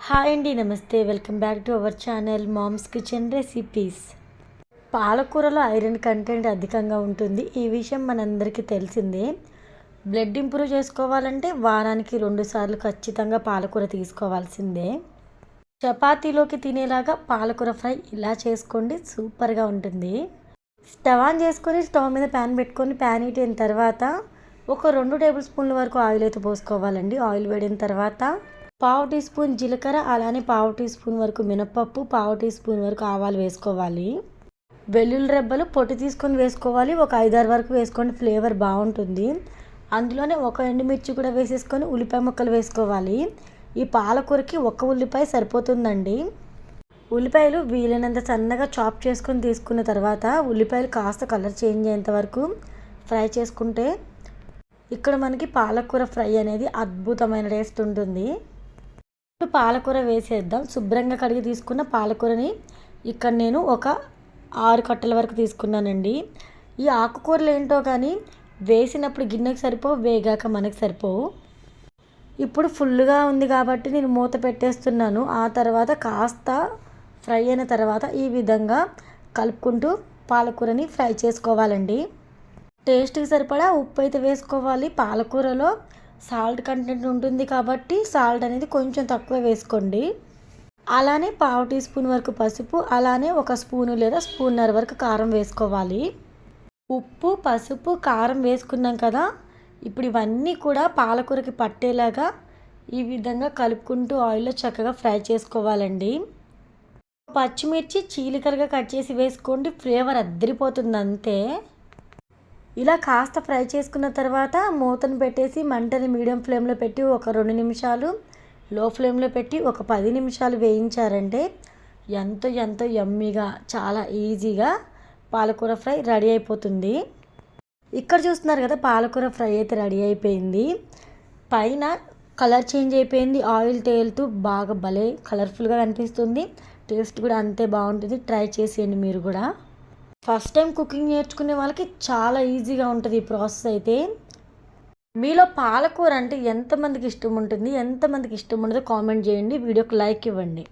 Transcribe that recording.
Hi అండి, నమస్తే. Welcome back to our channel mom's kitchen recipes. పాలకూరలో ఐరన్ కంటెంట్ అధికంగా ఉంటుంది. ఈ విషయం మనందరికీ తెలిసిందే. బ్లడ్ ఇంప్రూవ్ చేసుకోవాలంటే వారానికి 2 సార్లు ఖచ్చితంగా పాలకూర తీసుకోవాల్సిందే. చపాతీలోకి తినేలాగా పాలకూర ఫ్రై ఇలా చేసుకోండి, సూపర్గా ఉంటుంది. స్టవ్ ఆన్ చేసుకొని స్టవ్ మీద ప్యాన్ పెట్టుకొని ప్యాన్ హీట్ అయిన తర్వాత ఒక 2 టేబుల్ స్పూన్ల వరకు ఆయిల్ అయితే పోసుకోవాలండి. ఆయిల్ వేడిన తర్వాత పావు టీ స్పూన్ జీలకర్ర, అలానే పావు టీ స్పూన్ వరకు మినపప్పు, పావు టీ స్పూన్ వరకు ఆవాలు వేసుకోవాలి. వెల్లుల్లి రెబ్బలు పొట్టు తీసుకొని వేసుకోవాలి. ఒక 5-6 వరకు వేసుకోండి, ఫ్లేవర్ బాగుంటుంది. అందులోనే ఒక ఎండుమిర్చి కూడా వేసేసుకొని ఉల్లిపాయ ముక్కలు వేసుకోవాలి. ఈ పాలకూరకి ఒక ఉల్లిపాయ సరిపోతుందండి. ఉల్లిపాయలు వీలైనంత సన్నగా చాప్ చేసుకొని తీసుకున్న తర్వాత ఉల్లిపాయలు కాస్త కలర్ చేంజ్ అయ్యేంత వరకు ఫ్రై చేసుకుంటే ఇక్కడ మనకి పాలకూర ఫ్రై అనేది అద్భుతమైన టేస్ట్ ఉంటుంది. ఇప్పుడు పాలకూర వేసేద్దాం. శుభ్రంగా కడిగి తీసుకున్న పాలకూరని ఇక్కడ నేను ఒక 6 కట్టల వరకు తీసుకున్నానండి. ఈ ఆకుకూరలు ఏంటో కానీ వేసినప్పుడు గిన్నెకి సరిపోవు, వేగాక మనకి సరిపోవు. ఇప్పుడు ఫుల్గా ఉంది కాబట్టి నేను మూత పెట్టేస్తున్నాను. ఆ తర్వాత కాస్త ఫ్రై అయిన తర్వాత ఈ విధంగా కలుపుకుంటూ పాలకూరని ఫ్రై చేసుకోవాలండి. టేస్ట్కి సరిపడా ఉప్పు అయితే వేసుకోవాలి. పాలకూరలో సాల్ట్ కంటెంట్ ఉంటుంది కాబట్టి సాల్ట్ అనేది కొంచెం తక్కువ వేసుకోండి. అలానే పావు టీ స్పూన్ వరకు పసుపు, అలానే ఒక స్పూను లేదా స్పూన్నర వరకు కారం వేసుకోవాలి. ఉప్పు, పసుపు, కారం వేసుకున్నాం కదా, ఇప్పుడు ఇవన్నీ కూడా పాలకూరకి పట్టేలాగా ఈ విధంగా కలుపుకుంటూ ఆయిల్లో చక్కగా ఫ్రై చేసుకోవాలండి. పచ్చిమిర్చి చీలికలుగా కట్ చేసి వేసుకోండి, ఫ్లేవర్ అద్దరిపోతుంది అంతే. ఇలా కాస్త ఫ్రై చేసుకున్న తర్వాత మూతను పెట్టేసి మంటని మీడియం ఫ్లేమ్లో పెట్టి ఒక 2 నిమిషాలు, లో ఫ్లేమ్లో పెట్టి ఒక 10 నిమిషాలు వేయించారంటే ఎంతో యమ్మీగా చాలా ఈజీగా పాలకూర ఫ్రై రెడీ అయిపోతుంది. ఇక్కడ చూస్తున్నారు కదా, పాలకూర ఫ్రై అయితే రెడీ అయిపోయింది. పైన కలర్ చేంజ్ అయిపోయింది, ఆయిల్ తేలుతూ బాగా భలే కలర్ఫుల్గా కనిపిస్తుంది. టేస్ట్ కూడా అంతే బాగుంటుంది. ట్రై చేసేయండి మీరు కూడా. ఫస్ట్ టైం కుకింగ్ నేర్చుకునే వాళ్ళకి చాలా ఈజీగా ఉంటుంది ఈ ప్రాసెస్ అయితే. మీలో పాలకూర అంటే ఎంతమందికి ఇష్టం ఉంటుంది, ఎంతమందికి ఇష్టం ఉండదో కామెంట్ చేయండి. వీడియోకి లైక్ ఇవ్వండి.